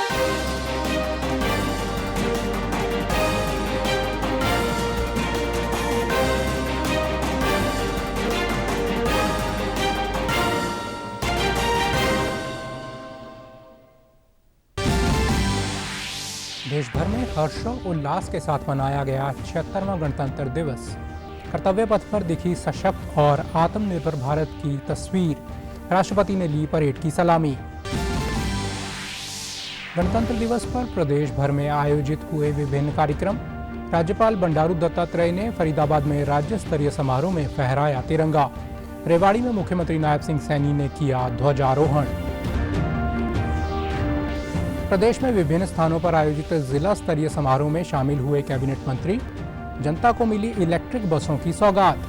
देश भर में हर्षोल्लास के साथ मनाया गया 76वां गणतंत्र दिवस। कर्तव्य पथ पर दिखी सशक्त और आत्मनिर्भर भारत की तस्वीर। राष्ट्रपति ने ली परेड की सलामी। गणतंत्र दिवस पर प्रदेश भर में आयोजित हुए विभिन्न कार्यक्रम। राज्यपाल बंडारू दत्तात्रेय ने फरीदाबाद में राज्य स्तरीय समारोह में फहराया तिरंगा। रेवाड़ी में मुख्यमंत्री नायब सिंह सैनी ने किया ध्वजारोहण। प्रदेश में विभिन्न स्थानों पर आयोजित जिला स्तरीय समारोह में शामिल हुए कैबिनेट मंत्री। जनता को मिली इलेक्ट्रिक बसों की सौगात।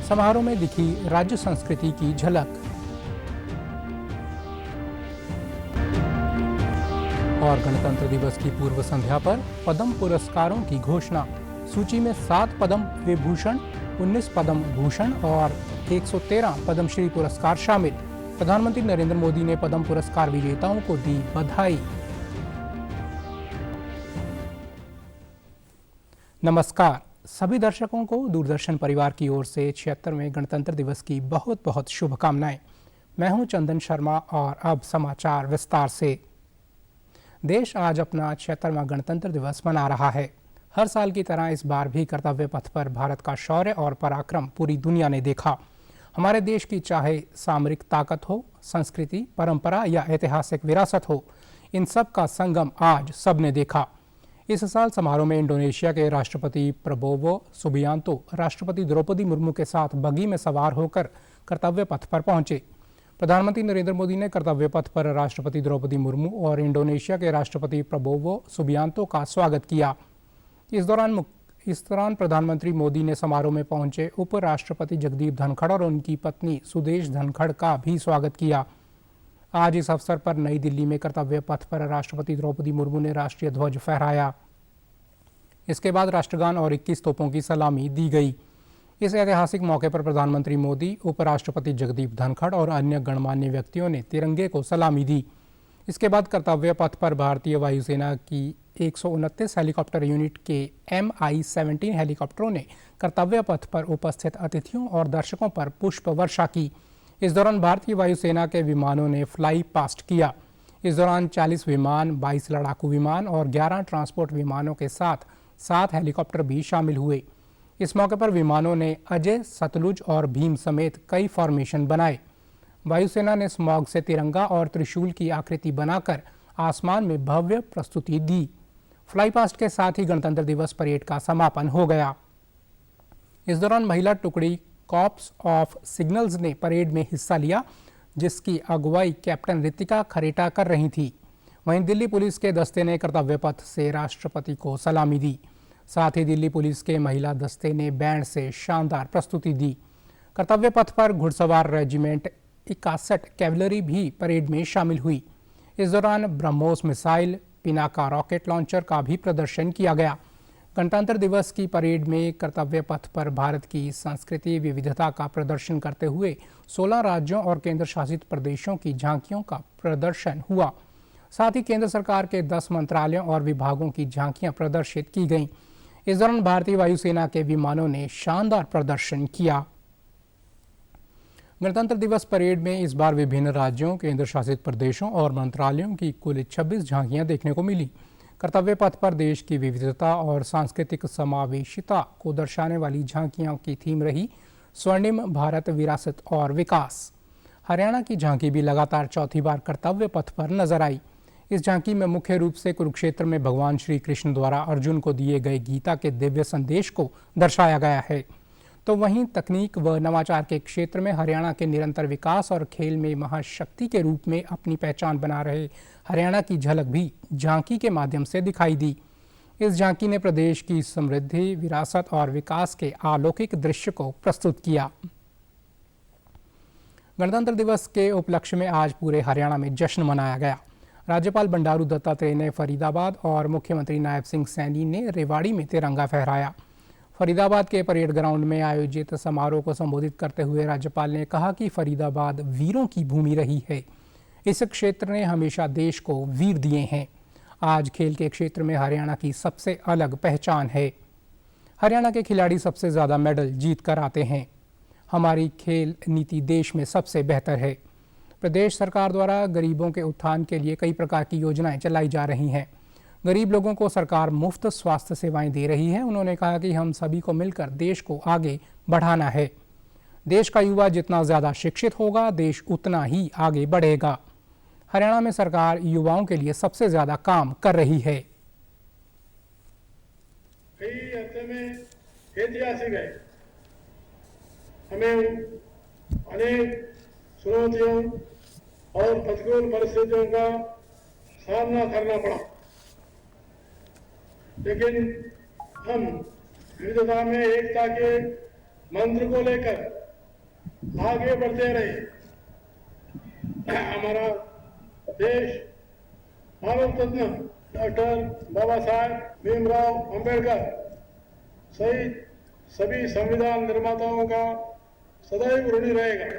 समारोह में दिखी राज्य संस्कृति की झलक। और गणतंत्र दिवस की पूर्व संध्या पर पद्म पुरस्कारों की घोषणा। सूची में 7 पद्म विभूषण, 19 पद्म भूषण और 113 पद्मश्री पुरस्कार शामिल। प्रधानमंत्री नरेंद्र मोदी ने पद्म पुरस्कार विजेताओं को दी बधाई। नमस्कार, सभी दर्शकों को दूरदर्शन परिवार की ओर से 76वें गणतंत्र दिवस की बहुत बहुत शुभकामनाएं। मैं हूं चंदन शर्मा और अब समाचार विस्तार से। देश आज अपना 76वां गणतंत्र दिवस मना रहा है। हर साल की तरह इस बार भी कर्तव्य पथ पर भारत का शौर्य और पराक्रम पूरी दुनिया ने देखा। हमारे देश की चाहे सामरिक ताकत हो, संस्कृति, परंपरा या ऐतिहासिक विरासत हो, इन सब का संगम आज सबने देखा। इस साल समारोह में इंडोनेशिया के राष्ट्रपति प्रबोवो सुबियांतो राष्ट्रपति द्रौपदी मुर्मू के साथ बगी में सवार होकर कर्तव्य पथ पर पहुंचे। प्रधानमंत्री नरेंद्र मोदी ने कर्तव्य पथ पर राष्ट्रपति द्रौपदी मुर्मू और इंडोनेशिया के राष्ट्रपति प्रबोवो सुबियांतो का स्वागत किया। इस दौरान प्रधानमंत्री मोदी ने समारोह में पहुंचे उपराष्ट्रपति जगदीप धनखड़ और उनकी पत्नी सुदेश धनखड़ का भी स्वागत किया। आज इस अवसर पर नई दिल्ली में कर्तव्य पथ पर राष्ट्रपति द्रौपदी मुर्मू ने राष्ट्रीय ध्वज फहराया। इसके बाद राष्ट्रगान और 21 तोपों की सलामी दी गई। इस ऐतिहासिक मौके पर प्रधानमंत्री मोदी, उपराष्ट्रपति जगदीप धनखड़ और अन्य गणमान्य व्यक्तियों ने तिरंगे को सलामी दी। इसके बाद कर्तव्य पथ पर भारतीय वायुसेना की 129 हेलीकॉप्टर यूनिट के MI-17 हेलीकॉप्टरों ने कर्तव्य पथ पर उपस्थित अतिथियों और दर्शकों पर पुष्प वर्षा की। इस दौरान भारतीय वायुसेना के विमानों ने फ्लाई पास्ट किया। इस दौरान 40 विमान, 22 लड़ाकू विमान और 11 ट्रांसपोर्ट विमानों के साथ 7 हेलीकॉप्टर भी शामिल हुए। इस मौके पर विमानों ने अजय, सतलुज और भीम समेत कई फॉर्मेशन बनाए। वायुसेना ने स्मॉग से तिरंगा और त्रिशूल की आकृति बनाकर आसमान में भव्य प्रस्तुति दी। फ्लाई पास्ट के साथ ही गणतंत्र दिवस परेड का समापन हो गया। इस दौरान महिला टुकड़ी कॉर्प्स ऑफ सिग्नल्स ने परेड में हिस्सा लिया, जिसकी अगुवाई कैप्टन रितिका खरेटा कर रही थी। वहीं दिल्ली पुलिस के दस्ते ने कर्तव्य पथ से राष्ट्रपति को सलामी दी। साथ ही दिल्ली पुलिस के महिला दस्ते ने बैंड से शानदार प्रस्तुति दी। कर्तव्य पथ पर घुड़सवार रेजिमेंट 61 कैवलरी भी परेड में शामिल हुई। इस दौरान BrahMos missile, Pinaka rocket launcher का भी प्रदर्शन किया गया। गणतंत्र दिवस की परेड में कर्तव्य पथ पर भारत की संस्कृति विविधता का प्रदर्शन करते हुए 16 राज्यों और केंद्र शासित प्रदेशों की झांकियों का प्रदर्शन हुआ। साथ ही केंद्र सरकार के 10 मंत्रालयों और विभागों की झांकियां प्रदर्शित की गईं। इस दौरान भारतीय वायुसेना के विमानों ने शानदार प्रदर्शन किया। गणतंत्र दिवस परेड में इस बार विभिन्न राज्यों, केंद्र शासित प्रदेशों और मंत्रालयों की कुल 26 झांकियां देखने को मिली। कर्तव्य पथ पर देश की विविधता और सांस्कृतिक समावेशिता को दर्शाने वाली झांकियों की थीम रही स्वर्णिम भारत, विरासत और विकास। हरियाणा की झांकी भी लगातार चौथी बार कर्तव्य पथ पर नजर आई। इस झांकी में मुख्य रूप से कुरुक्षेत्र में भगवान श्री कृष्ण द्वारा अर्जुन को दिए गए गीता के दिव्य संदेश को दर्शाया गया है। तो वहीं तकनीक व नवाचार के क्षेत्र में हरियाणा के निरंतर विकास और खेल में महाशक्ति के रूप में अपनी पहचान बना रहे हरियाणा की झलक भी झांकी के माध्यम से दिखाई दी। इस झांकी ने प्रदेश की समृद्धि, विरासत और विकास के अलौकिक दृश्य को प्रस्तुत किया। गणतंत्र दिवस के उपलक्ष्य में आज पूरे हरियाणा में जश्न मनाया गया। राज्यपाल बंडारू दत्तात्रेय ने फरीदाबाद और मुख्यमंत्री नायब सिंह सैनी ने रेवाड़ी में तिरंगा फहराया। फरीदाबाद के परेड ग्राउंड में आयोजित समारोह को संबोधित करते हुए राज्यपाल ने कहा कि फरीदाबाद वीरों की भूमि रही है। इस क्षेत्र ने हमेशा देश को वीर दिए हैं। आज खेल के क्षेत्र में हरियाणा की सबसे अलग पहचान है। हरियाणा के खिलाड़ी सबसे ज़्यादा मेडल जीत कर आते हैं। हमारी खेल नीति देश में सबसे बेहतर है। प्रदेश सरकार द्वारा गरीबों के उत्थान के लिए कई प्रकार की योजनाएं चलाई जा रही हैं। गरीब लोगों को सरकार मुफ्त स्वास्थ्य सेवाएं दे रही है। उन्होंने कहा कि हम सभी को मिलकर देश को आगे बढ़ाना है। देश का युवा जितना ज़्यादा शिक्षित होगा, देश उतना ही आगे बढ़ेगा। हरियाणा में सरकार युवाओं के लिए सबसे ज़्यादा काम कर रही है। कई अर्थ में ऐतिहासिक है। हमें अनेक चुनौतियों और प्रतिकूल परिस्थितियों का सामना करना पड़ा, लेकिन हम विविधता में एकता के मंत्र को लेकर आगे बढ़ते रहे। हमारा देश भारत रत्न डॉक्टर बाबा साहेब भीमराव अंबेडकर सहित सभी संविधान निर्माताओं का सदैव ऋणी रहेगा।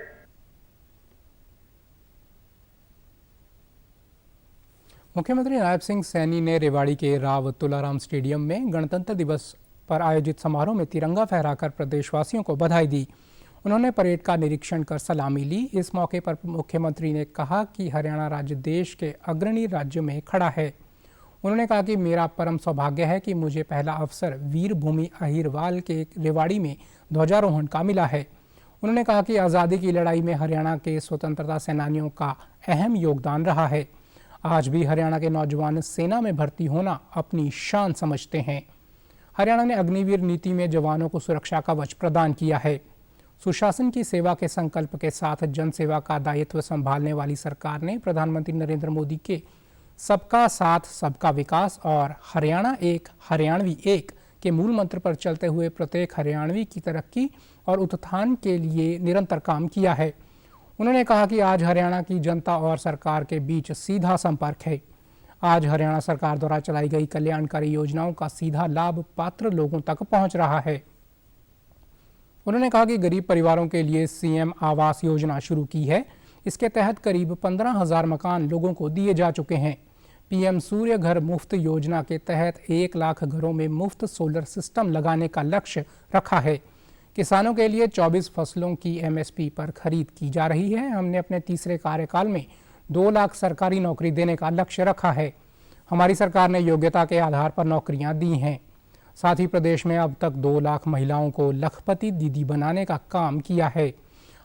मुख्यमंत्री नायब सिंह सैनी ने रेवाड़ी के राव तुलाराम स्टेडियम में गणतंत्र दिवस पर आयोजित समारोह में तिरंगा फहराकर प्रदेशवासियों को बधाई दी। उन्होंने परेड का निरीक्षण कर सलामी ली। इस मौके पर मुख्यमंत्री ने कहा कि हरियाणा राज्य देश के अग्रणी राज्यों में खड़ा है। उन्होंने कहा कि मेरा परम सौभाग्य है कि मुझे पहला अवसर वीर भूमि अहिरवाल के रेवाड़ी में ध्वजारोहण का मिला है। उन्होंने कहा कि आज़ादी की लड़ाई में हरियाणा के स्वतंत्रता सेनानियों का अहम योगदान रहा है। आज भी हरियाणा के नौजवान सेना में भर्ती होना अपनी शान समझते हैं। हरियाणा ने अग्निवीर नीति में जवानों को सुरक्षा कवच प्रदान किया है। सुशासन की सेवा के संकल्प के साथ जनसेवा का दायित्व संभालने वाली सरकार ने प्रधानमंत्री नरेंद्र मोदी के सबका साथ सबका विकास और हरियाणा एक हरियाणवी एक के मूल मंत्र पर चलते हुए प्रत्येक हरियाणवी की तरक्की और उत्थान के लिए निरंतर काम किया है। उन्होंने कहा कि आज हरियाणा की जनता और सरकार के बीच सीधा संपर्क है। आज हरियाणा सरकार द्वारा चलाई गई कल्याणकारी योजनाओं का सीधा लाभ पात्र लोगों तक पहुंच रहा है। उन्होंने कहा कि गरीब परिवारों के लिए सीएम आवास योजना शुरू की है। इसके तहत करीब 15,000 मकान लोगों को दिए जा चुके हैं। पीएम सूर्य घर मुफ्त योजना के तहत 1 लाख घरों में मुफ्त सोलर सिस्टम लगाने का लक्ष्य रखा है। किसानों के लिए 24 फसलों की एमएसपी पर खरीद की जा रही है। हमने अपने तीसरे कार्यकाल में 2 लाख सरकारी नौकरी देने का लक्ष्य रखा है। हमारी सरकार ने योग्यता के आधार पर नौकरियां दी हैं। साथ ही प्रदेश में अब तक 2 लाख महिलाओं को लखपति दीदी बनाने का काम किया है।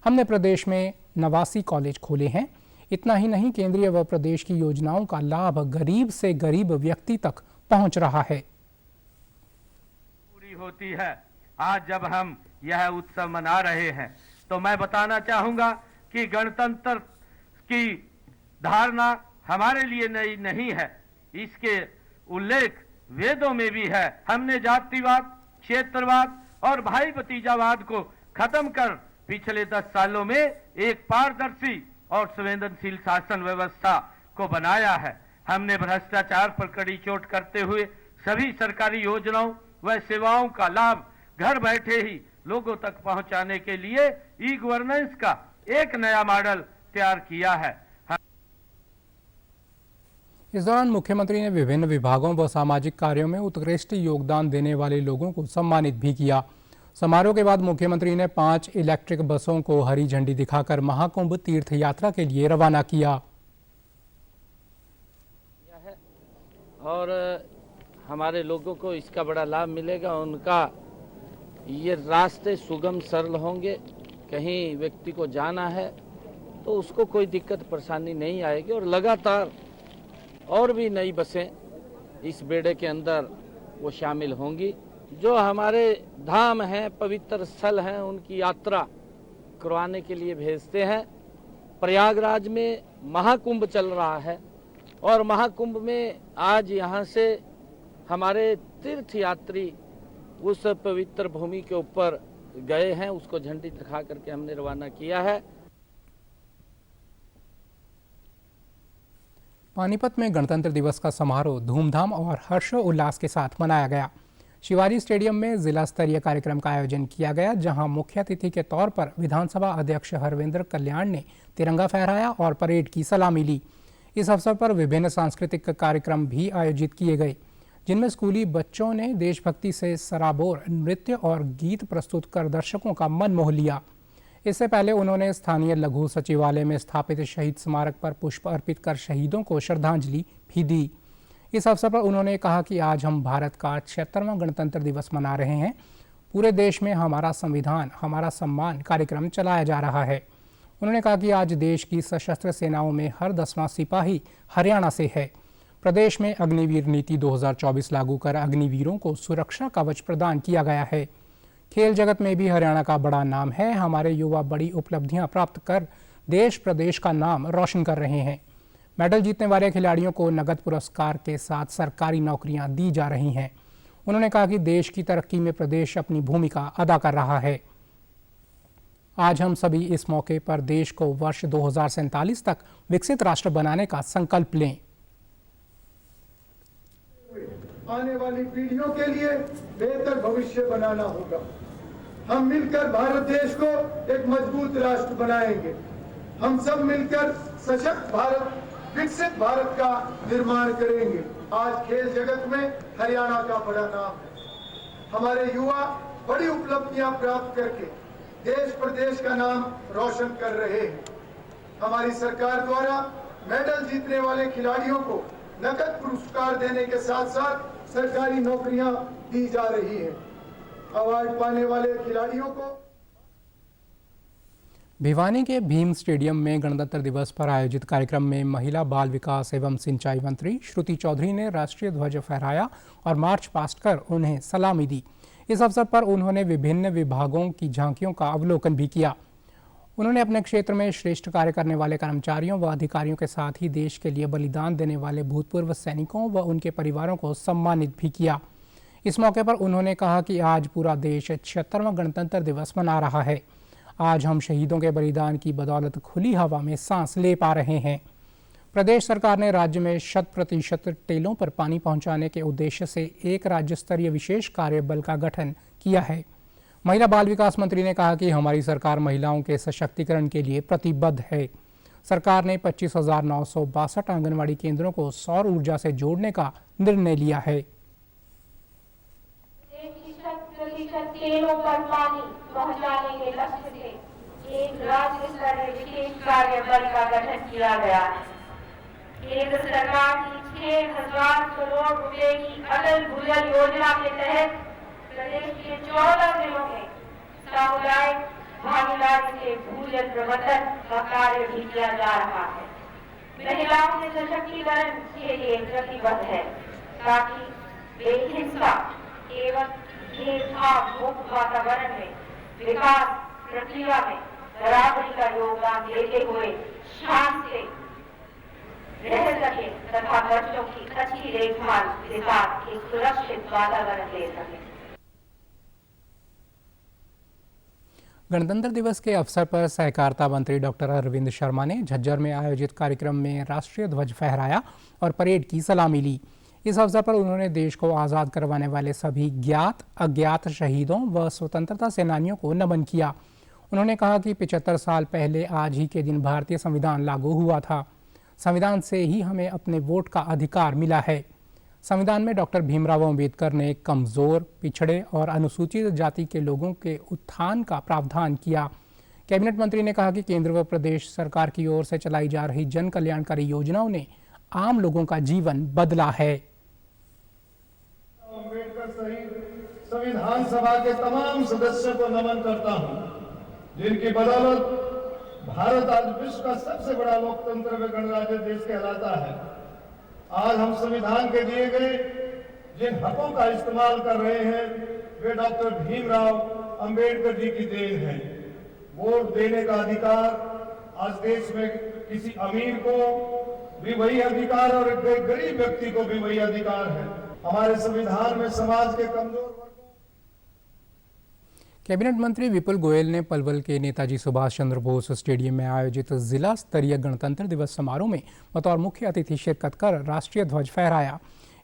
हमने प्रदेश में 89 कॉलेज खोले हैं। इतना ही नहीं, केंद्रीय व प्रदेश की योजनाओं का लाभ गरीब से गरीब व्यक्ति तक पहुंच रहा है। पूरी होती है। आज जब हम यह उत्सव मना रहे हैं तो मैं बताना चाहूंगा कि गणतंत्र की धारणा हमारे लिए नई नहीं है। इसके उल्लेख वेदों में भी है। हमने जातिवाद, क्षेत्रवाद और भाई भतीजावाद को खत्म कर पिछले 10 सालों में एक पारदर्शी और संवेदनशील शासन व्यवस्था को बनाया है। हमने भ्रष्टाचार पर कड़ी चोट करते हुए सभी सरकारी योजनाओं व सेवाओं का लाभ घर बैठे ही लोगों तक पहुंचाने के लिए ई गवर्नेंस का एक नया मॉडल तैयार किया है। इस दौरान मुख्यमंत्री ने विभिन्न विभागों व सामाजिक कार्यों में उत्कृष्ट योगदान देने वाले लोगों को सम्मानित भी किया। समारोह के बाद मुख्यमंत्री ने 5 इलेक्ट्रिक बसों को हरी झंडी दिखाकर महाकुंभ तीर्थ यात्रा के लिए रवाना किया। और हमारे लोगों को इसका बड़ा लाभ मिलेगा। उनका ये रास्ते सुगम सरल होंगे। कहीं व्यक्ति को जाना है तो उसको कोई दिक्कत परेशानी नहीं आएगी। और लगातार और भी नई बसें इस बेड़े के अंदर वो शामिल होंगी। जो हमारे धाम हैं, पवित्र स्थल हैं, उनकी यात्रा करवाने के लिए भेजते हैं। प्रयागराज में महाकुंभ चल रहा है और महाकुंभ में आज यहाँ से हमारे तीर्थ यात्री उस पवित्र भूमि के ऊपर गए हैं। उसको झंडी दिखा करके हमने रवाना किया है। पानीपत में गणतंत्र दिवस का समारोह धूमधाम और हर्षोल्लास के साथ मनाया गया। शिवाजी स्टेडियम में जिला स्तरीय कार्यक्रम का आयोजन किया गया, जहां मुख्य अतिथि के तौर पर विधानसभा अध्यक्ष हरविंद्र कल्याण ने तिरंगा फहराया और परेड की सलामी ली। इस अवसर पर विभिन्न सांस्कृतिक कार्यक्रम भी आयोजित किए गए, जिनमें स्कूली बच्चों ने देशभक्ति से सराबोर नृत्य और गीत प्रस्तुत कर दर्शकों का मन मोह लिया। इससे पहले उन्होंने स्थानीय लघु सचिवालय में स्थापित शहीद स्मारक पर पुष्प अर्पित कर शहीदों को श्रद्धांजलि भी दी। इस अवसर पर उन्होंने कहा कि आज हम भारत का 76वां गणतंत्र दिवस मना रहे हैं। पूरे देश में हमारा संविधान हमारा सम्मान कार्यक्रम चलाया जा रहा है। उन्होंने कहा कि आज देश की सशस्त्र सेनाओं में हर 10वां सिपाही हरियाणा से है। प्रदेश में अग्निवीर नीति 2024 लागू कर अग्निवीरों को सुरक्षा कवच प्रदान किया गया है। खेल जगत में भी हरियाणा का बड़ा नाम है। हमारे युवा बड़ी उपलब्धियां प्राप्त कर देश प्रदेश का नाम रोशन कर रहे हैं। मेडल जीतने वाले खिलाड़ियों को नगद पुरस्कार के साथ सरकारी नौकरियां दी जा रही हैं। उन्होंने कहा कि देश की तरक्की में प्रदेश अपनी भूमिका अदा कर रहा है। आज हम सभी इस मौके पर देश को वर्ष 2047 तक विकसित राष्ट्र बनाने का संकल्प लें। आने वाली पीढ़ियों के लिए बेहतर भविष्य बनाना होगा। हम मिलकर भारत देश को एक मजबूत राष्ट्र बनाएंगे। हम सब मिलकर सशक्त भारत, विकसित भारत का निर्माण करेंगे। आज खेल जगत में हरियाणा का बड़ा नाम है। हमारे युवा बड़ी उपलब्धियां प्राप्त करके देश प्रदेश का नाम रोशन कर रहे हैं। हमारी सरकार द्वारा मेडल जीतने वाले खिलाड़ियों को नकद पुरस्कार देने के साथ साथ सरकारी नौकरियां दी जा रही है। अवार्ड पाने वाले खिलाड़ियों को भिवानी के भीम स्टेडियम में गणतंत्र दिवस पर आयोजित कार्यक्रम में महिला बाल विकास एवं सिंचाई मंत्री श्रुति चौधरी ने राष्ट्रीय ध्वज फहराया और मार्च पास्ट कर उन्हें सलामी दी। इस अवसर पर उन्होंने विभिन्न विभागों की झांकियों का अवलोकन भी किया। उन्होंने अपने क्षेत्र में श्रेष्ठ कार्य करने वाले कर्मचारियों व अधिकारियों के साथ ही देश के लिए बलिदान देने वाले भूतपूर्व सैनिकों व उनके परिवारों को सम्मानित भी किया। इस मौके पर उन्होंने कहा कि आज पूरा देश 76वां गणतंत्र दिवस मना रहा है। आज हम शहीदों के बलिदान की बदौलत खुली हवा में सांस ले पा रहे हैं। प्रदेश सरकार ने राज्य में 100% टेलों पर पानी पहुंचाने के उद्देश्य से एक राज्य स्तरीय विशेष कार्य बल का गठन किया है। महिला बाल विकास मंत्री ने कहा कि हमारी सरकार महिलाओं के सशक्तिकरण के लिए प्रतिबद्ध है। सरकार ने 25,962 आंगनवाड़ी केंद्रों को सौर ऊर्जा से जोड़ने का निर्णय लिया है। 100% टेलों पर पानी पहुंचाने के लक्ष्य से एक राज्य स्तरीय विशेष कार्य बल का गठन किया गया है। केंद्र सरकार की 6,000 करोड़ रुपए की अटल भूजल योजना के तहत प्रदेश के 14 जिलों में सामुदायिक भागीदारी से भूजल प्रबंधन का कार्य भी किया जा रहा है। महिलाओं के सशक्तिकरण के लिए प्रतिबद्ध है ताकि बेहिंसा एवं भेदभाव मुक्त वातावरण में विकास प्रक्रिया में बराबरी का योगदान देते हुए शान से रह सके तथा बच्चों की अच्छी देखभाल के साथ एक सुरक्षित वातावरण ले सके। गणतंत्र दिवस के अवसर पर सहकारिता मंत्री डॉक्टर अरविंद शर्मा ने झज्जर में आयोजित कार्यक्रम में राष्ट्रीय ध्वज फहराया और परेड की सलामी ली। इस अवसर पर उन्होंने देश को आज़ाद करवाने वाले सभी ज्ञात अज्ञात शहीदों व स्वतंत्रता सेनानियों को नमन किया। उन्होंने कहा कि 75 साल पहले आज ही के दिन भारतीय संविधान लागू हुआ था। संविधान से ही हमें अपने वोट का अधिकार मिला है। संविधान में डॉक्टर भीमराव अंबेडकर ने कमज़ोर, पिछड़े और अनुसूचित जाति के लोगों के उत्थान का प्रावधान किया। कैबिनेट मंत्री ने कहा कि केंद्र व प्रदेश सरकार की ओर से चलाई जा रही जन कल्याणकारी योजनाओं ने आम लोगों का जीवन बदला है। अंबेडकर सहित संविधान सभा के तमाम सदस्यों को नमन करता हूं, जिनकी बदौलत भारत आज विश्व का सबसे बड़ा लोकतंत्र व गणराज्य देश कहलाता है। आज हम संविधान के दिए गए जिन हकों का इस्तेमाल कर रहे हैं वे डॉक्टर भीमराव अंबेडकर जी की देन है। वोट देने का अधिकार आज देश में किसी अमीर को भी वही अधिकार और एक गरीब व्यक्ति को भी वही अधिकार है। हमारे संविधान में समाज के कमजोर वर्गों। कैबिनेट मंत्री विपुल गोयल ने पलवल के नेताजी सुभाष चंद्र बोस स्टेडियम में आयोजित जिला स्तरीय गणतंत्र दिवस समारोह में बतौर मुख्य अतिथि शिरकत कर राष्ट्रीय ध्वज फहराया।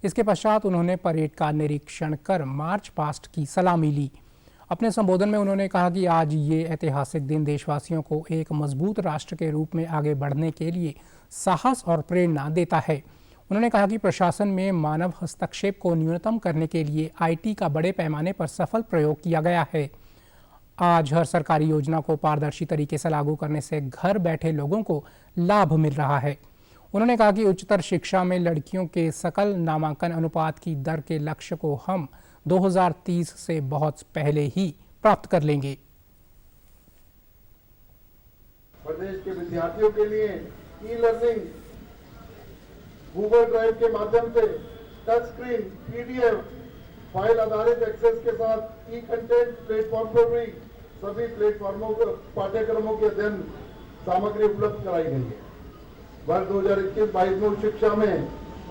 इसके पश्चात उन्होंने परेड का निरीक्षण कर मार्च पास्ट की सलामी ली। अपने संबोधन में उन्होंने कहा कि आज ये ऐतिहासिक दिन देशवासियों को एक मजबूत राष्ट्र के रूप में आगे बढ़ने के लिए साहस और प्रेरणा देता है। उन्होंने कहा कि प्रशासन में मानव हस्तक्षेप को न्यूनतम करने के लिए आईटी का बड़े पैमाने पर सफल प्रयोग किया गया है। आज हर सरकारी योजना को पारदर्शी तरीके से लागू करने से घर बैठे लोगों को लाभ मिल रहा है। उन्होंने कहा कि उच्चतर शिक्षा में लड़कियों के सकल नामांकन अनुपात की दर के लक्ष्य को हम 2030 से बहुत पहले ही प्राप्त कर लेंगे। प्रदेश के विद्यार्थियों के लिए ई लर्निंग गूगल ड्राइव के माध्यम से टच स्क्रीन पीडीएफ फाइल आधारित एक्सेस के साथ ई कंटेंट प्लेटफॉर्म पर भी सभी प्लेटफॉर्मों को पाठ्यक्रमों के अध्ययन सामग्री उपलब्ध कराई गई है। वर्ष 2021-22 में शिक्षा में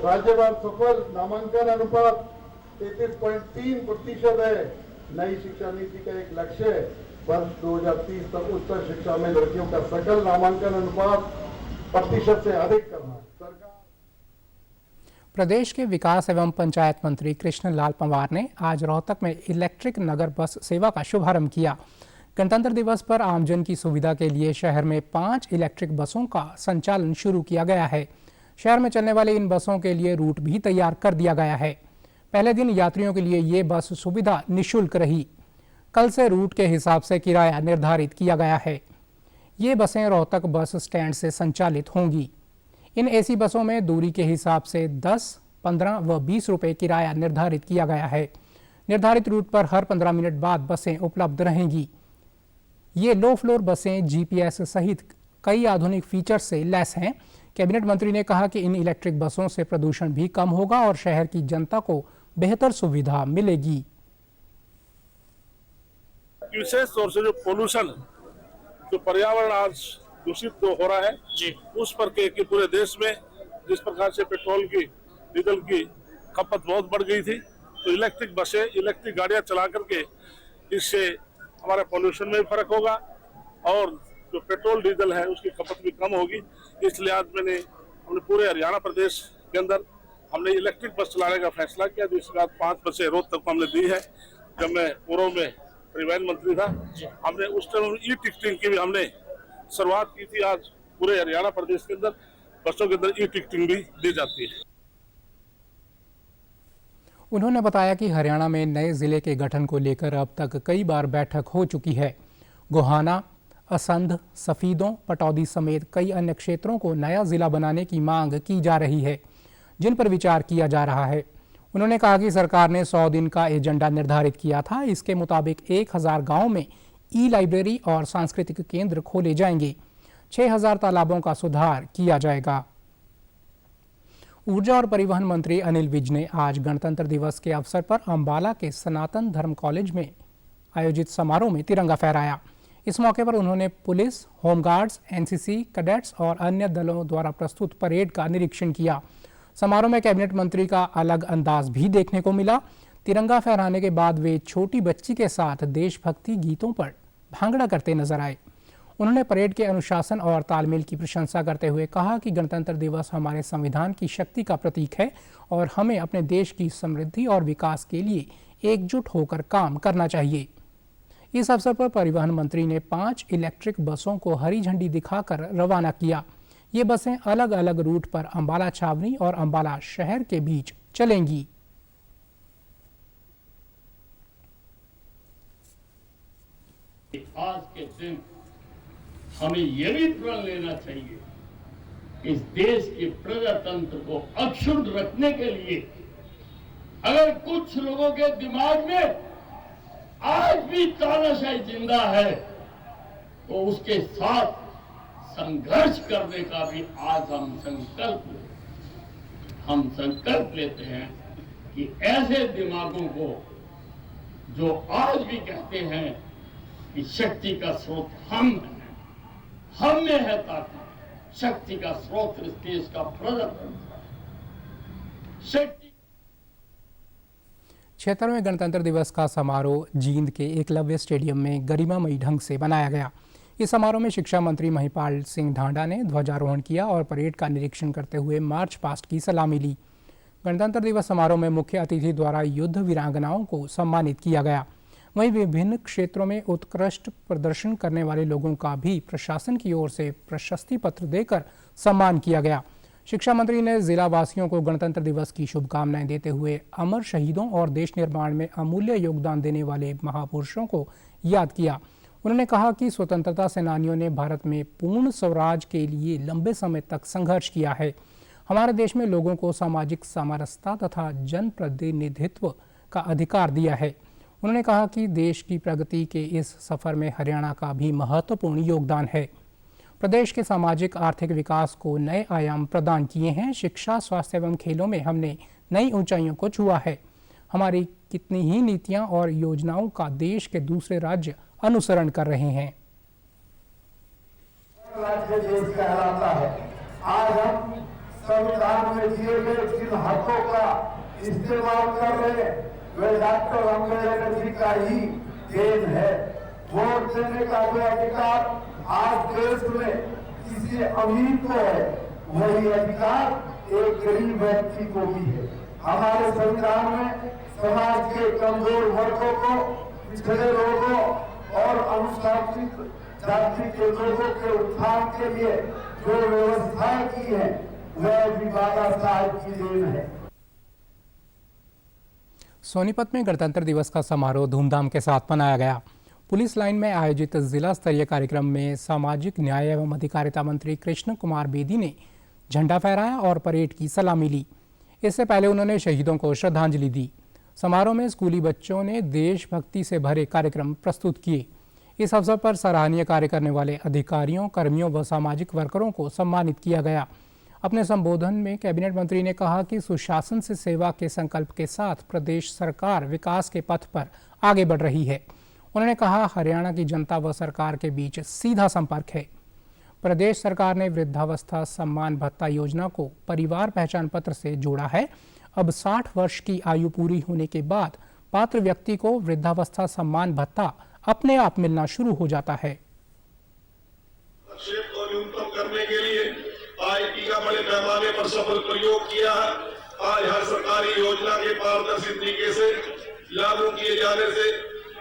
राज्यवार सफल नामांकन अनुपात 33.3% है। नई शिक्षा नीति का एक लक्ष्य है वर्ष 2030 तक उच्चतर शिक्षा में लड़कियों का सकल नामांकन अनुपात प्रतिशत से अधिक करना। सरकार प्रदेश के विकास एवं पंचायत मंत्री कृष्णलाल पंवार ने आज रोहतक में इलेक्ट्रिक नगर बस सेवा का शुभारंभ किया। गणतंत्र दिवस पर आमजन की सुविधा के लिए शहर में 5 इलेक्ट्रिक बसों का संचालन शुरू किया गया है। शहर में चलने वाले इन बसों के लिए रूट भी तैयार कर दिया गया है। पहले दिन यात्रियों के लिए ये बस सुविधा निःशुल्क रही। कल से रूट के हिसाब से किराया निर्धारित किया गया है। ये बसें रोहतक बस स्टैंड से संचालित होंगी। इन एसी बसों में दूरी के हिसाब से 10, 15 व 20 रुपये किराया निर्धारित किया गया है। निर्धारित रूट पर हर 15 मिनट बाद बसें उपलब्ध रहेंगी। ये लो फ्लोर बसें जीपीएस सहित कई आधुनिक फीचर से लैस हैं। कैबिनेट मंत्री ने कहा कि इन इलेक्ट्रिक बसों से प्रदूषण भी कम होगा और शहर की जनता को बेहतर सुविधा मिलेगी। विशेष तौर से जो पोल्यूशन, जो पर्यावरण आज दूषित तो हो रहा है जी, उस पर कि पूरे देश में जिस प्रकार से पेट्रोल की, डीजल की खपत बहुत बढ़ गई थी, तो इलेक्ट्रिक बसें, इलेक्ट्रिक गाड़ियां चला करके इससे हमारे पोल्यूशन में भी फर्क होगा और जो पेट्रोल डीजल है उसकी खपत भी कम होगी। इसलिए आज हमने पूरे हरियाणा प्रदेश के अंदर हमने इलेक्ट्रिक बस चलाने का फैसला किया, जिसके बाद 5 बसें रोहतक को हमने दी है। जब मैं पूर्व में परिवहन मंत्री था, हमने उस टाइम ई टिकटिंग की भी हमने शुरुआत की थी। आज पूरे हरियाणा प्रदेश के अंदर बसों के अंदर ई टिकटिंग भी दी जाती है। उन्होंने बताया कि हरियाणा में नए जिले के गठन को लेकर अब तक कई बार बैठक हो चुकी है। गोहाना, असंध, सफीदों, पटौदी समेत कई अन्य क्षेत्रों को नया जिला बनाने की मांग की जा रही है, जिन पर विचार किया जा रहा है। उन्होंने कहा कि सरकार ने 100 दिन का एजेंडा निर्धारित किया था। इसके मुताबिक 1000 गाँव में ई लाइब्रेरी और सांस्कृतिक केंद्र खोले जाएंगे। 6000 तालाबों का सुधार किया जाएगा। ऊर्जा और परिवहन मंत्री अनिल विज ने आज गणतंत्र दिवस के अवसर पर अंबाला के सनातन धर्म कॉलेज में आयोजित समारोह में तिरंगा फहराया। इस मौके पर उन्होंने पुलिस, होमगार्ड्स, एनसीसी, कैडेट्स और अन्य दलों द्वारा प्रस्तुत परेड का निरीक्षण किया। समारोह में कैबिनेट मंत्री का अलग अंदाज भी देखने को मिला। तिरंगा फहराने के बाद वे छोटी बच्ची के साथ देशभक्ति गीतों पर भांगड़ा करते नजर आए। उन्होंने परेड के अनुशासन और तालमेल की प्रशंसा करते हुए कहा कि गणतंत्र दिवस हमारे संविधान की शक्ति का प्रतीक है और हमें अपने देश की समृद्धि और विकास के लिए एकजुट होकर काम करना चाहिए। इस अवसर पर परिवहन मंत्री ने 5 इलेक्ट्रिक बसों को हरी झंडी दिखाकर रवाना किया। ये बसें अलग अलग रूट पर अंबाला छावनी और अंबाला शहर के बीच चलेंगी। आज के दिन हमें यह भी प्रण लेना चाहिए, इस देश के प्रजातंत्र को अक्षुण्ण रखने के लिए अगर कुछ लोगों के दिमाग में आज भी तानाशाही जिंदा है तो उसके साथ संघर्ष करने का भी आज हम संकल्प लेते हैं कि ऐसे दिमागों को जो आज भी कहते हैं कि शक्ति का स्रोत हम में है ताकत, शक्ति का स्रोत इस देश का प्रजातंत्र। शक्ति 76वें गणतंत्र दिवस का समारोह जींद के एकलव्य स्टेडियम में गरिमामयी ढंग से मनाया गया। इस समारोह में शिक्षा मंत्री महिपाल सिंह ढांडा ने ध्वजारोहण किया और परेड का निरीक्षण करते हुए मार्च पास्ट की सलामी ली। गणतंत्र दिवस समारोह में मुख्य अतिथि द्वारा युद्ध वीरांगनाओं को सम्मानित किया गया। वहीं विभिन्न क्षेत्रों में उत्कृष्ट प्रदर्शन करने वाले लोगों का भी प्रशासन की ओर से प्रशस्ति पत्र देकर सम्मान किया गया। शिक्षा मंत्री ने जिला वासियों को गणतंत्र दिवस की शुभकामनाएं देते हुए अमर शहीदों और देश निर्माण में अमूल्य योगदान देने वाले महापुरुषों को याद किया। उन्होंने कहा कि स्वतंत्रता सेनानियों ने भारत में पूर्ण स्वराज के लिए लंबे समय तक संघर्ष किया है। हमारे देश में लोगों को सामाजिक सामरस्यता तथा जनप्रतिनिधित्व का अधिकार दिया है। उन्होंने कहा कि देश की प्रगति के इस सफर में हरियाणा का भी महत्वपूर्ण योगदान है। प्रदेश के सामाजिक आर्थिक विकास को नए आयाम प्रदान किए हैं। शिक्षा, स्वास्थ्य एवं खेलों में हमने नई ऊंचाइयों को छुआ है। हमारी कितनी ही नीतियां और योजनाओं का देश के दूसरे राज्य अनुसरण कर रहे हैं। राज्य देश कहलाता है। आज हम संविधान में दिए गए जिन हकों का इस्तेमाल कर रहे हैं वे डॉक्टर अम्बेडकर जी का ही देन है। वोट देने का जो अधिकार आज देश में किसी अमीर को है, वही अधिकार एक गरीब व्यक्ति को भी है। हमारे संविधान में समाज के कमजोर वर्गों को, पिछड़े लोगों और अनुसूचित जाति के लोगों के उत्थान के लिए जो व्यवस्थाएं की है वह भी बाबा साहब की देन है। सोनीपत में गणतंत्र दिवस का समारोह धूमधाम के साथ मनाया गया। पुलिस लाइन में आयोजित जिला स्तरीय कार्यक्रम में सामाजिक न्याय एवं अधिकारिता मंत्री कृष्ण कुमार बेदी ने झंडा फहराया और परेड की सलामी ली। इससे पहले उन्होंने शहीदों को श्रद्धांजलि दी। समारोह में स्कूली बच्चों ने देशभक्ति से भरे कार्यक्रम प्रस्तुत किए। इस अवसर पर सराहनीय कार्य करने वाले अधिकारियों, कर्मियों व सामाजिक वर्करों को सम्मानित किया गया। अपने संबोधन में कैबिनेट मंत्री ने कहा कि सुशासन से सेवा के संकल्प के साथ प्रदेश सरकार विकास के पथ पर आगे बढ़ रही है। उन्होंने कहा, हरियाणा की जनता व सरकार के बीच सीधा संपर्क है। प्रदेश सरकार ने वृद्धावस्था सम्मान भत्ता योजना को परिवार पहचान पत्र से जोड़ा है। अब 60 वर्ष की आयु पूरी होने के बाद पात्र व्यक्ति को वृद्धावस्था सम्मान भत्ता अपने आप मिलना शुरू हो जाता है। क्षेत्र को न्यूनतम करने के लिए आईटी का बड़े पैमाने पर सफल प्रयोग किया है। आज हर सरकारी योजना के पारदर्शी तरीके से लागू किए जाने से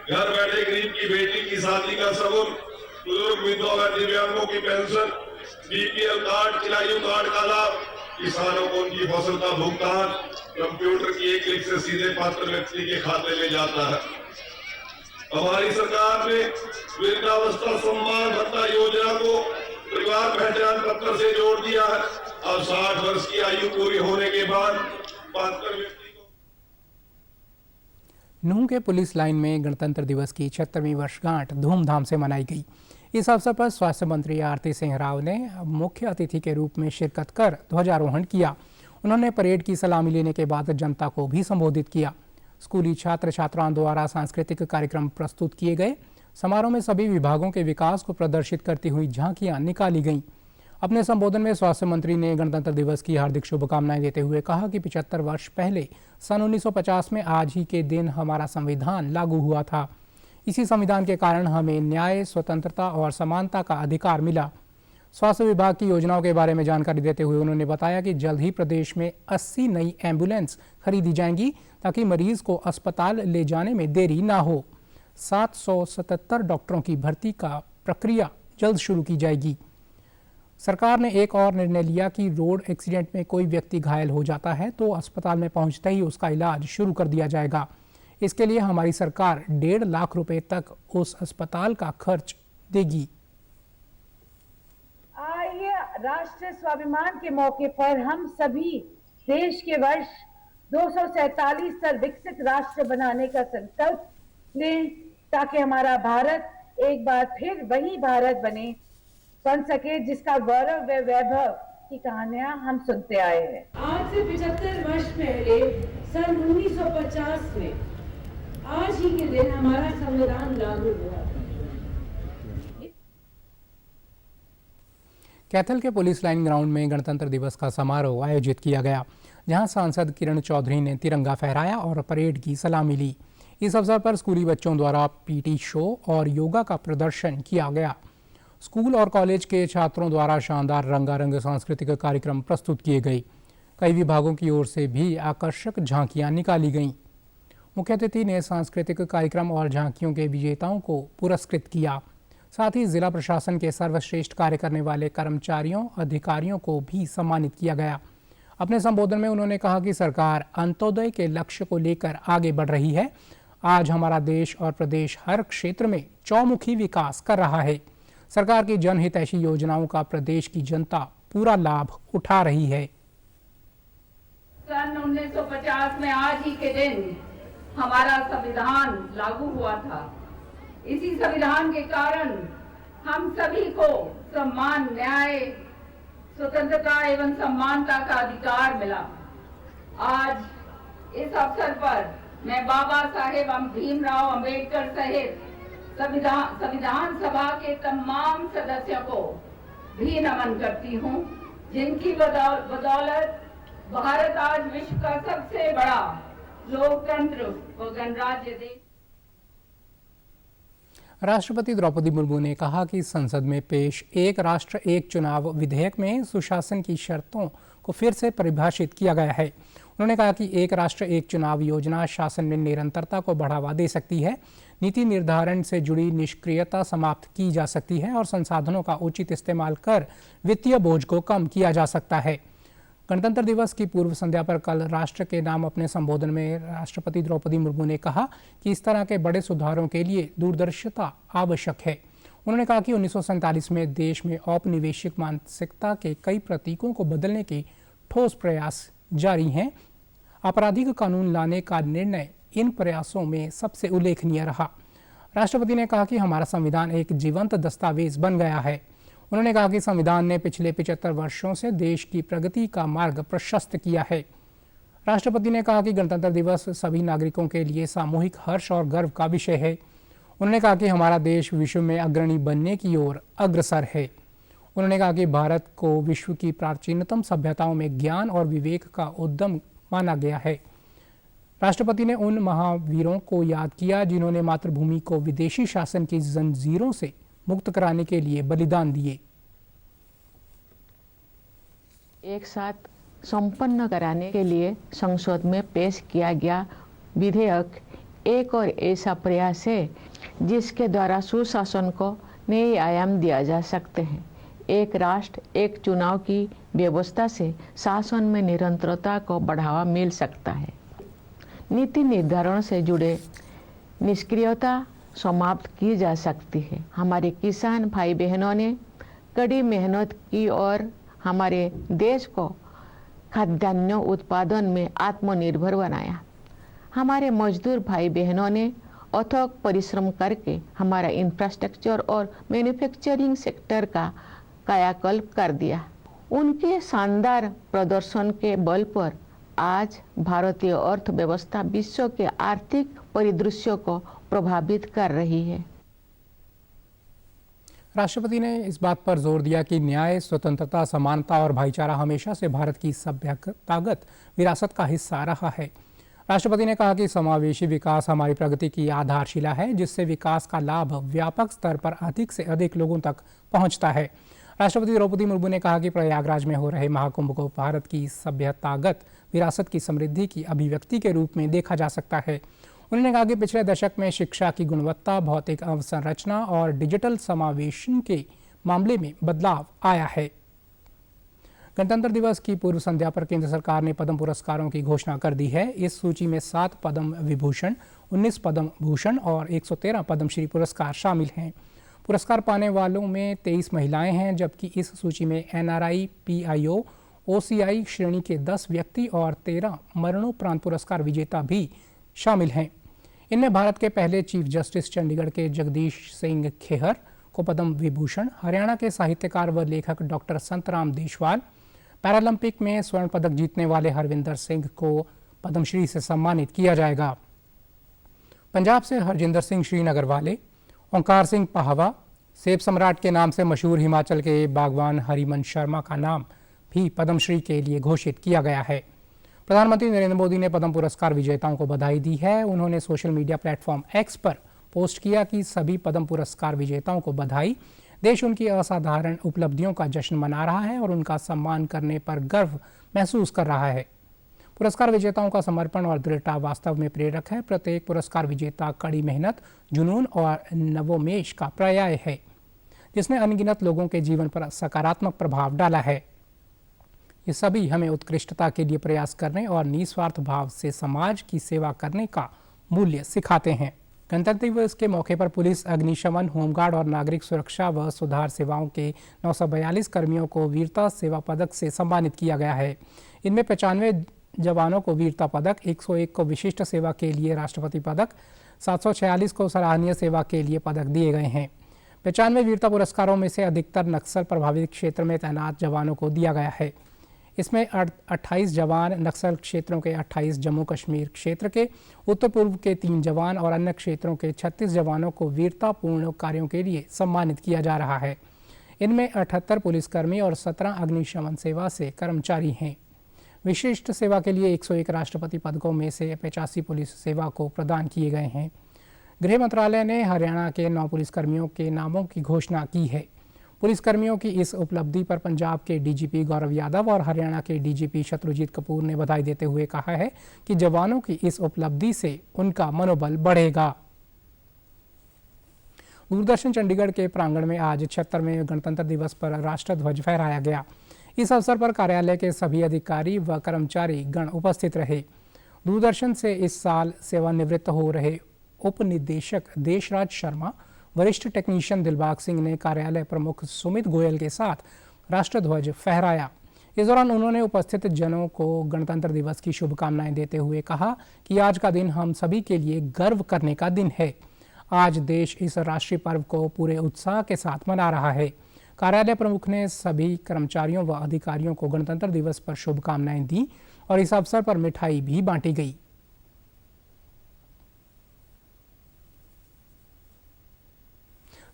घर बैठे गरीब की बेटी की शादी का सबूत, बुजुर्ग विधवा व दिव्यांगों की पेंशन, बीपीएल कार्ड, किरायु कार्ड का लाभ, किसानों को उनकी फसल का भुगतान कंप्यूटर की एक क्लिक से सीधे पात्र व्यक्ति के खाते में जाता है। हमारी सरकार ने वृद्धावस्था सम्मान भत्ता योजना को परिवार पहचान पत्र से जोड़ दिया है। अब 60 वर्ष की आयु पूरी होने के बाद पात्र व्यक्ति नूंह के पुलिस लाइन में गणतंत्र दिवस की 76वीं वर्षगांठ धूमधाम से मनाई गई। इस अवसर पर स्वास्थ्य मंत्री आरती सिंह राव ने मुख्य अतिथि के रूप में शिरकत कर ध्वजारोहण किया। उन्होंने परेड की सलामी लेने के बाद जनता को भी संबोधित किया। स्कूली छात्र छात्राओं द्वारा सांस्कृतिक कार्यक्रम प्रस्तुत किए गए। समारोह में सभी विभागों के विकास को प्रदर्शित करती हुई झांकियां निकाली गईं। अपने संबोधन में स्वास्थ्य मंत्री ने गणतंत्र दिवस की हार्दिक शुभकामनाएं देते हुए कहा कि 75 वर्ष पहले सन 1950 में आज ही के दिन हमारा संविधान लागू हुआ था। इसी संविधान के कारण हमें न्याय, स्वतंत्रता और समानता का अधिकार मिला। स्वास्थ्य विभाग की योजनाओं के बारे में जानकारी देते हुए उन्होंने बताया कि जल्द ही प्रदेश में 80 नई एम्बुलेंस खरीदी जाएंगी ताकि मरीज को अस्पताल ले जाने में देरी ना हो। 777 डॉक्टरों की भर्ती का प्रक्रिया जल्द शुरू की जाएगी। सरकार ने एक और निर्णय लिया कि रोड एक्सीडेंट में कोई व्यक्ति घायल हो जाता है तो अस्पताल में पहुंचते ही उसका इलाज शुरू कर दिया जाएगा। इसके लिए हमारी सरकार 1.5 लाख रुपए तक उस अस्पताल का खर्च देगी। ये राष्ट्रीय स्वाभिमान के मौके पर हम सभी देश के वर्ष 247 तक विकसित राष्ट्र बनाने का संकल्प लें ताकि हमारा भारत एक बार फिर वही भारत बन सके जिसका गौरव व वैभव की कहानियां हम सुनते आए हैं। आज से 75 वर्ष पहले सन 1950 में आज ही के दिन हमारा संविधान लागू हुआ। कैथल के पुलिस लाइन ग्राउंड में गणतंत्र दिवस का समारोह आयोजित किया गया, जहां सांसद किरण चौधरी ने तिरंगा फहराया और परेड की सलामी ली। इस अवसर पर स्कूली बच्चों द्वारा पीटी शो और योगा का प्रदर्शन किया गया। स्कूल और कॉलेज के छात्रों द्वारा शानदार रंगारंग सांस्कृतिक कार्यक्रम प्रस्तुत किए गए। कई विभागों की ओर से भी आकर्षक झांकियां निकाली गईं। मुख्य अतिथि ने सांस्कृतिक कार्यक्रम और झांकियों के विजेताओं को पुरस्कृत किया। साथ ही जिला प्रशासन के सर्वश्रेष्ठ कार्य करने वाले कर्मचारियों अधिकारियों को भी सम्मानित किया गया। अपने संबोधन में उन्होंने कहा कि सरकार अंत्योदय के लक्ष्य को लेकर आगे बढ़ रही है। आज हमारा देश और प्रदेश हर क्षेत्र में चौमुखी विकास कर रहा है। सरकार की जनहितैषी योजनाओं का प्रदेश की जनता पूरा लाभ उठा रही है। सन 1950 में आज ही के दिन हमारा संविधान लागू हुआ था। इसी संविधान के कारण हम सभी को सम्मान, न्याय, स्वतंत्रता एवं समानता का अधिकार मिला। आज इस अवसर पर मैं बाबा साहेब भीमराव अंबेडकर सहित संविधान सभा के तमाम सदस्यों को भी नमन करती हूं, जिनकी बदौलत भारत आज विश्व का सबसे बड़ा लोकतंत्र व गणराज्य देश। राष्ट्रपति द्रौपदी मुर्मू ने कहा कि संसद में पेश एक राष्ट्र एक चुनाव विधेयक में सुशासन की शर्तों को फिर से परिभाषित किया गया है। उन्होंने कहा कि एक राष्ट्र एक चुनाव योजना शासन में निरंतरता को बढ़ावा दे सकती है, नीति निर्धारण से जुड़ी निष्क्रियता समाप्त की जा सकती है और संसाधनों का उचित इस्तेमाल कर वित्तीय बोझ को कम किया जा सकता है। गणतंत्र दिवस की पूर्व संध्या पर कल राष्ट्र के नाम अपने संबोधन में राष्ट्रपति द्रौपदी मुर्मू ने कहा कि इस तरह के बड़े सुधारों के लिए दूरदर्शिता आवश्यक है। उन्होंने कहा कि 1947 में देश में औपनिवेशिक मानसिकता के कई प्रतीकों को बदलने के ठोस प्रयास जारी हैं। आपराधिक कानून लाने का निर्णय इन प्रयासों में सबसे उल्लेखनीय रहा। राष्ट्रपति ने कहा कि हमारा संविधान एक जीवंत दस्तावेज बन गया है। उन्होंने कहा कि संविधान ने पिछले 75 वर्षों से देश की प्रगति का मार्ग प्रशस्त किया है। राष्ट्रपति ने कहा कि गणतंत्र दिवस सभी नागरिकों के लिए सामूहिक हर्ष और गर्व का विषय है। उन्होंने कहा कि हमारा देश विश्व में अग्रणी बनने की ओर अग्रसर है। उन्होंने कहा कि भारत को विश्व की प्राचीनतम सभ्यताओं में ज्ञान और विवेक का उद्गम माना गया है। राष्ट्रपति ने उन महावीरों को याद किया जिन्होंने मातृभूमि को विदेशी शासन की जंजीरों से मुक्त कराने के लिए बलिदान दिए। एक साथ संपन्न कराने के लिए संसद में पेश किया गया विधेयक एक और ऐसा प्रयास है जिसके द्वारा सुशासन को नए आयाम दिया जा सकते हैं। एक राष्ट्र एक चुनाव की व्यवस्था से शासन में निरंतरता को बढ़ावा मिल सकता है। नीति निर्धारण से जुड़े निष्क्रियता समाप्त की जा सकती है। हमारे किसान भाई बहनों ने कड़ी मेहनत की और हमारे देश को खाद्यान्न उत्पादन में आत्मनिर्भर बनाया। हमारे मजदूर भाई बहनों ने अथक परिश्रम करके हमारा इंफ्रास्ट्रक्चर और मैन्युफैक्चरिंग सेक्टर का कायाकल्प कर दिया। उनके शानदार प्रदर्शन के बल पर आज भारतीय अर्थव्यवस्था विश्व के आर्थिक परिदृश्य को प्रभावित कर रही है। राष्ट्रपति ने इस बात पर जोर दिया कि न्याय, स्वतंत्रता, समानता और भाईचारा हमेशा से भारत की सभ्यतागत विरासत का हिस्सा रहा है। राष्ट्रपति ने कहा कि समावेशी विकास हमारी प्रगति की आधारशिला है, जिससे विकास का लाभ व्यापक स्तर पर अधिक से अधिक लोगों तक पहुंचता है। राष्ट्रपति द्रौपदी मुर्मू ने कहा कि प्रयागराज में हो रहे महाकुंभ को भारत की सभ्यतागत विरासत की समृद्धि की अभिव्यक्ति के रूप में देखा जा सकता है। उन्होंने कहा कि पिछले दशक में शिक्षा की गुणवत्ता, भौतिक अवसंरचना और डिजिटल समावेशन के मामले में बदलाव आया है। गणतंत्र दिवस की पूर्व संध्या पर केंद्र सरकार ने पद्म पुरस्कारों की घोषणा कर दी है। इस सूची में 7 पद्म विभूषण, 19 पद्म भूषण और 113 पद्मश्री पुरस्कार शामिल हैं। पुरस्कार पाने वालों में 23 महिलाएं हैं, जबकि इस सूची में NRI, PIO, OCI श्रेणी के 10 व्यक्ति और 13 मरणोपरांत पुरस्कार विजेता भी शामिल हैं। इनमें भारत के पहले चीफ जस्टिस चंडीगढ़ के जगदीश सिंह खेहर को पद्म विभूषण, हरियाणा के साहित्यकार व लेखक डॉक्टर संतराम देशवाल, पैरालंपिक में स्वर्ण पदक जीतने वाले हरविंदर सिंह को पद्मश्री से सम्मानित किया जाएगा। पंजाब से हरजिंदर सिंह श्रीनगर वाले, ओंकार सिंह पाहवा, सेब सम्राट के नाम से मशहूर हिमाचल के बागवान हरिमन शर्मा का नाम भी पद्मश्री के लिए घोषित किया गया है। प्रधानमंत्री नरेंद्र मोदी ने पद्म पुरस्कार विजेताओं को बधाई दी है। उन्होंने सोशल मीडिया प्लेटफॉर्म X पर पोस्ट किया कि सभी पद्म पुरस्कार विजेताओं को बधाई। देश उनकी असाधारण उपलब्धियों का जश्न मना रहा है और उनका सम्मान करने पर गर्व महसूस कर रहा है। पुरस्कार विजेताओं का समर्पण और दृढ़ता वास्तव में प्रेरक है। प्रत्येक पुरस्कार विजेता कड़ी मेहनत, जुनून और नवोन्मेष का पर्याय है। जिसने अनगिनत लोगों के जीवन पर सकारात्मक प्रभाव डाला है। ये सभी हमें उत्कृष्टता के लिए प्रयास करने और निस्वार्थ भाव से समाज की सेवा करने का मूल्य सिखाते हैं। गणतंत्र दिवस के मौके पर पुलिस, अग्निशमन, होमगार्ड और नागरिक सुरक्षा व सुधार सेवाओं के 942 कर्मियों को वीरता सेवा पदक से सम्मानित किया गया है। इनमें 95 जवानों को वीरता पदक, 101 को विशिष्ट सेवा के लिए राष्ट्रपति पदक, 746 को सराहनीय सेवा के लिए पदक दिए गए हैं। 95 वीरता पुरस्कारों में से अधिकतर नक्सल प्रभावित क्षेत्र में तैनात जवानों को दिया गया है। इसमें 28 जवान नक्सल क्षेत्रों के, 28 जम्मू कश्मीर क्षेत्र के, उत्तर पूर्व के 3 जवान और अन्य क्षेत्रों के 36 जवानों को वीरतापूर्ण कार्यों के लिए सम्मानित किया जा रहा है। इनमें 78 पुलिसकर्मी और 17 अग्निशमन सेवा से कर्मचारी हैं। विशिष्ट सेवा के लिए 101 राष्ट्रपति पदकों में से 85 पुलिस सेवा को प्रदान किए गए हैं। गृह मंत्रालय ने हरियाणा के 9 पुलिसकर्मियों के नामों की घोषणा की है। पुलिसकर्मियों की इस उपलब्धि पर पंजाब के डीजीपी गौरव यादव और हरियाणा के डीजीपी शत्रुजीत कपूर ने बधाई देते हुए कहा है कि जवानों की इस उपलब्धि से उनका मनोबल बढ़ेगा। दूरदर्शन चंडीगढ़ के प्रांगण में आज 76वें गणतंत्र दिवस पर राष्ट्रध्वज फहराया गया। इस अवसर पर कार्यालय के सभी अधिकारी व कर्मचारी गण उपस्थित रहे। दूरदर्शन से इस साल सेवानिवृत्त हो रहे उप निदेशक देशराज शर्मा, वरिष्ठ टेक्नीशियन दिलबाग सिंह ने कार्यालय प्रमुख सुमित गोयल के साथ राष्ट्रध्वज फहराया। इस दौरान उन्होंने उपस्थित जनों को गणतंत्र दिवस की शुभकामनाएं देते हुए कहा कि आज का दिन हम सभी के लिए गर्व करने का दिन है। आज देश इस राष्ट्रीय पर्व को पूरे उत्साह के साथ मना रहा है। कार्यालय प्रमुख ने सभी कर्मचारियों व अधिकारियों को गणतंत्र दिवस पर शुभकामनाएं दी और इस अवसर पर मिठाई भी बांटी गई।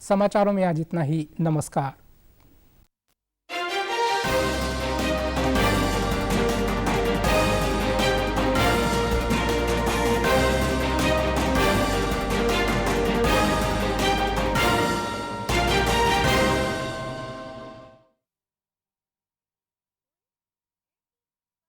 समाचारों में आज इतना ही। नमस्कार।